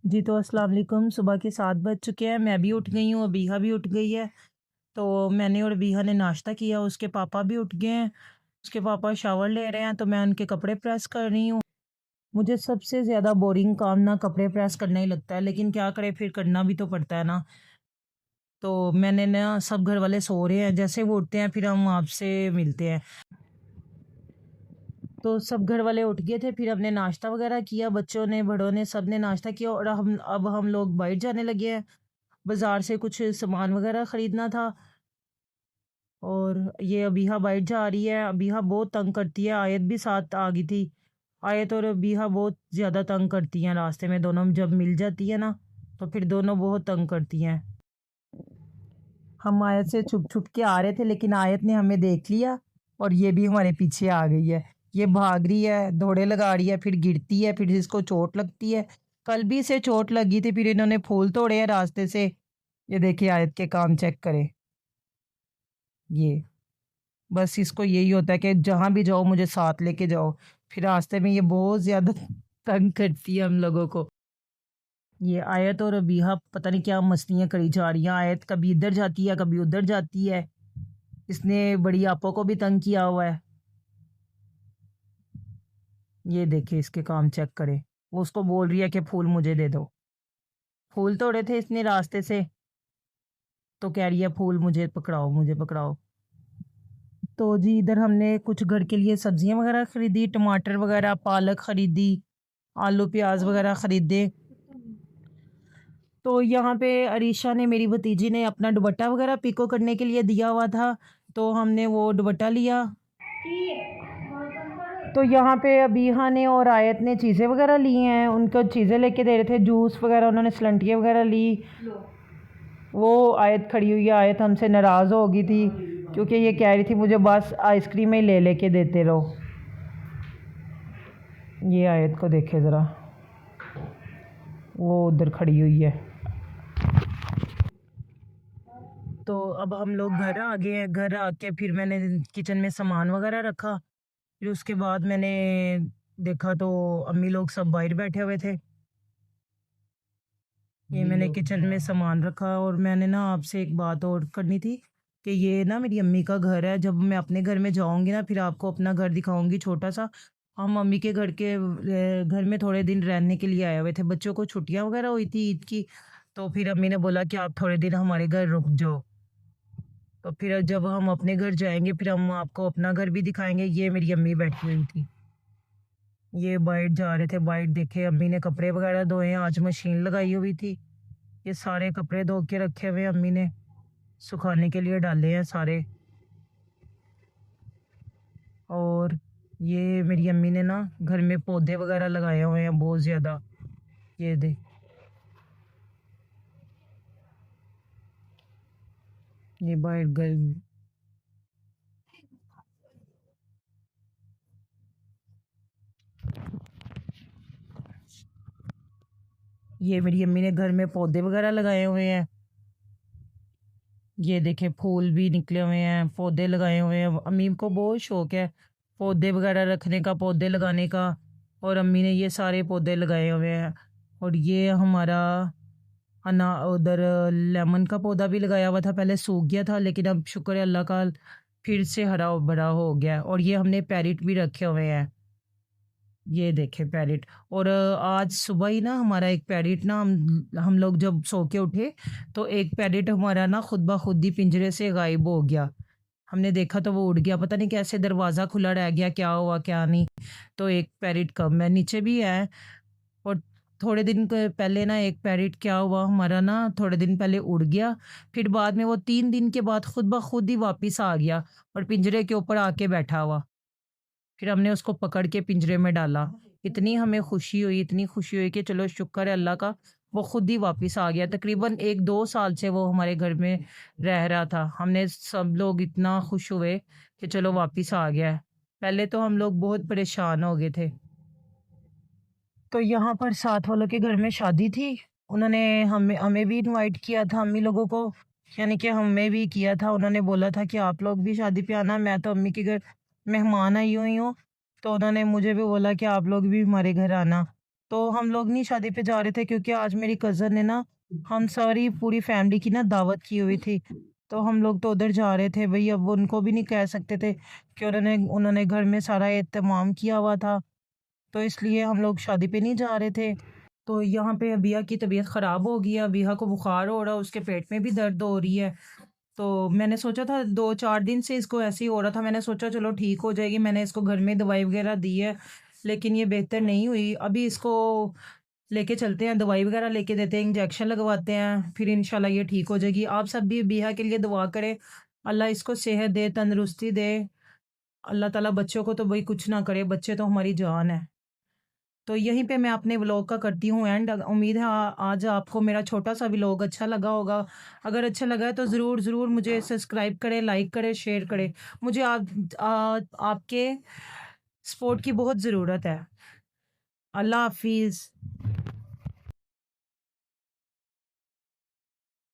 जी, तो अस्सलाम वालेकुम। सुबह के 7 बज चुके हैं, मैं भी उठ गई हूँ, अबीहा भी उठ गई है। तो मैंने और अबीहा ने नाश्ता किया, उसके पापा भी उठ गए हैं। उसके पापा शावर ले रहे हैं, तो मैं उनके कपड़े प्रेस कर रही हूँ। मुझे सबसे ज़्यादा बोरिंग काम ना कपड़े प्रेस करना ही लगता है, लेकिन क्या करें, फिर करना भी तो पड़ता है ना। तो मैंने ना सब घर वाले सो रहे हैं, जैसे वो उठते हैं फिर हम आपसे मिलते हैं। तो सब घर वाले उठ गए थे, फिर हमने नाश्ता वगैरह किया, बच्चों ने, बड़ों ने, सब ने नाश्ता किया और अब हम लोग बाहर जाने लगे हैं। बाज़ार से कुछ सामान वगैरह ख़रीदना था और ये अबीहा बाइट जा रही है। अबीहा बहुत तंग करती है, आयत भी साथ आ गई थी। आयत और अबीहा बहुत ज़्यादा तंग करती हैं रास्ते में, दोनों जब मिल जाती है ना, तो फिर दोनों बहुत तंग करती हैं। हम आयत से छुप छुप के आ रहे थे, लेकिन आयत ने हमें देख लिया और ये भी हमारे पीछे आ गई है। ये भाग रही है, दौड़े लगा रही है, फिर गिरती है, फिर इसको चोट लगती है। कल भी इसे चोट लगी थी, फिर इन्होंने फूल तोड़े हैं रास्ते से। ये देखिए आयत के काम चेक करें। ये बस इसको यही होता है कि जहाँ भी जाओ मुझे साथ लेके जाओ। फिर रास्ते में ये बहुत ज़्यादा तंग करती है हम लोगों को। ये आयत और अबीहा पता नहीं क्या मस्तियाँ करी जा रही हैं। आयत कभी इधर जाती है, कभी उधर जाती है। इसने बड़ी आपा को भी तंग किया हुआ है। ये देखिए इसके काम चेक करें। वो उसको बोल रही है कि फूल मुझे दे दो। फूल तोड़े थे इसने रास्ते से, तो कह रही है फूल मुझे पकड़ाओ, मुझे पकड़ाओ। तो जी इधर हमने कुछ घर के लिए सब्जियां वगैरह खरीदी, टमाटर वगैरह, पालक खरीदी, आलू प्याज वगैरह खरीदे। तो यहाँ पे अरीशा ने, मेरी भतीजी ने, अपना दुपट्टा वगैरह पिको करने के लिए दिया हुआ था, तो हमने वो दुपट्टा लिया। तो यहाँ पे अबीहा ने और आयत ने चीज़ें वगैरह ली हैं, उनको चीज़ें लेके दे रहे थे, जूस वगैरह, उन्होंने सलंटियाँ वगैरह ली। वो आयत खड़ी हुई है, आयत हमसे नाराज़ हो गई थी क्योंकि ये कह रही थी मुझे बस आइसक्रीम ही ले लेके देते रहो। ये आयत को देखे ज़रा, वो उधर खड़ी हुई है। तो अब हम लोग घर आ गए हैं। घर आके फिर मैंने किचन में सामान वगैरह रखा। फिर उसके बाद मैंने देखा तो अम्मी लोग सब बाहर बैठे हुए थे। ये मैंने किचन में सामान रखा और मैंने ना आपसे एक बात और करनी थी कि ये ना मेरी अम्मी का घर है। जब मैं अपने घर में जाऊंगी ना, फिर आपको अपना घर दिखाऊंगी छोटा सा। हम अम्मी के घर में थोड़े दिन रहने के लिए आए हुए थे, बच्चों को छुट्टियां वगैरह हुई थी ईद की। तो फिर अम्मी ने बोला कि आप थोड़े दिन हमारे घर रुक जाओ। तो फिर जब हम अपने घर जाएंगे फिर हम आपको अपना घर भी दिखाएंगे। ये मेरी अम्मी बैठी हुई थी, ये बाइट जा रहे थे। बाइट देखे, अम्मी ने कपड़े वगैरह धोए हैं, आज मशीन लगाई हुई थी। ये सारे कपड़े धो के रखे हुए अम्मी ने, सुखाने के लिए डाले हैं सारे। और ये मेरी अम्मी ने ना घर में पौधे वगैरह लगाए हुए हैं बहुत ज़्यादा। ये दे, ये बाइट घर, ये मेरी अम्मी ने घर में पौधे वगैरह लगाए हुए हैं। ये देखे फूल भी निकले हुए हैं, पौधे लगाए हुए हैं। अम्मी को बहुत शौक है पौधे वगैरह रखने का, पौधे लगाने का। और अम्मी ने ये सारे पौधे लगाए हुए हैं। और ये हमारा अना उधर लेमन का पौधा भी लगाया हुआ था, पहले सूख गया था, लेकिन अब शुक्र है अल्लाह का, फिर से हरा भरा हो गया। और ये हमने पैरेट भी रखे हुए हैं। ये देखे पैरेट। और आज सुबह ही ना हमारा एक पैरेट ना, हम लोग जब सो के उठे तो एक पैरेट हमारा ना खुद ब खुद ही पिंजरे से गायब हो गया। हमने देखा तो वो उड़ गया, पता नहीं कैसे दरवाज़ा खुला रह गया, क्या हुआ क्या नहीं। तो एक पैरेट कम है, नीचे भी है। और थोड़े दिन पहले ना एक पैरेट क्या हुआ हमारा ना, थोड़े दिन पहले उड़ गया। फिर बाद में वो 3 दिन के बाद खुद ब खुद ही वापस आ गया और पिंजरे के ऊपर आके बैठा हुआ। फिर हमने उसको पकड़ के पिंजरे में डाला। इतनी हमें खुशी हुई, इतनी खुशी हुई कि चलो शुक्र है अल्लाह का, वो खुद ही वापस आ गया। तकरीबन 1-2 साल से वो हमारे घर में रह रहा था। हमने सब लोग इतना खुश हुए कि चलो वापस आ गया है। पहले तो हम लोग बहुत परेशान हो गए थे। तो यहाँ पर साथ वालों के घर में शादी थी। उन्होंने हमें हमें भी इनवाइट किया था, अम्मी लोगों को, यानी कि हमें भी किया था। उन्होंने बोला था कि आप लोग भी शादी पे आना। मैं तो अम्मी के घर मेहमान आई हुई हूँ, तो उन्होंने मुझे भी बोला कि आप लोग भी हमारे घर आना। तो हम लोग नहीं शादी पे जा रहे थे क्योंकि आज मेरी कज़न ने ना हम सारी पूरी फैमिली की ना दावत की हुई थी। तो हम लोग तो उधर जा रहे थे भई, अब उनको भी नहीं कह सकते थे कि उन्होंने उन्होंने घर में सारा एहतमाम किया हुआ था, तो इसलिए हम लोग शादी पे नहीं जा रहे थे। तो यहाँ पे अबिया की तबीयत ख़राब हो गई है, अबिया को बुखार हो रहा है, उसके पेट में भी दर्द हो रही है। तो मैंने सोचा था 2-4 दिन से इसको ऐसे ही हो रहा था, मैंने सोचा चलो ठीक हो जाएगी, मैंने इसको घर में दवाई वगैरह दी है, लेकिन ये बेहतर नहीं हुई। अभी इसको लेके चलते हैं, दवाई वगैरह लेके देते हैं, इंजेक्शन लगवाते हैं, फिर इंशाल्लाह ये ठीक हो जाएगी। आप सब भी बिहा के लिए दुआ करें, अल्लाह इसको सेहत दे, तंदुरुस्ती दे। अल्लाह ताला बच्चों को तो भाई कुछ ना करे, बच्चे तो हमारी जान है। तो यहीं पे मैं अपने व्लॉग का करती हूँ एंड। उम्मीद है आज आपको मेरा छोटा सा व्लॉग अच्छा लगा होगा। अगर अच्छा लगा है तो ज़रूर ज़रूर मुझे सब्सक्राइब करें, लाइक करें, शेयर करें। मुझे आपके सपोर्ट की बहुत ज़रूरत है। अल्लाह हाफिज़।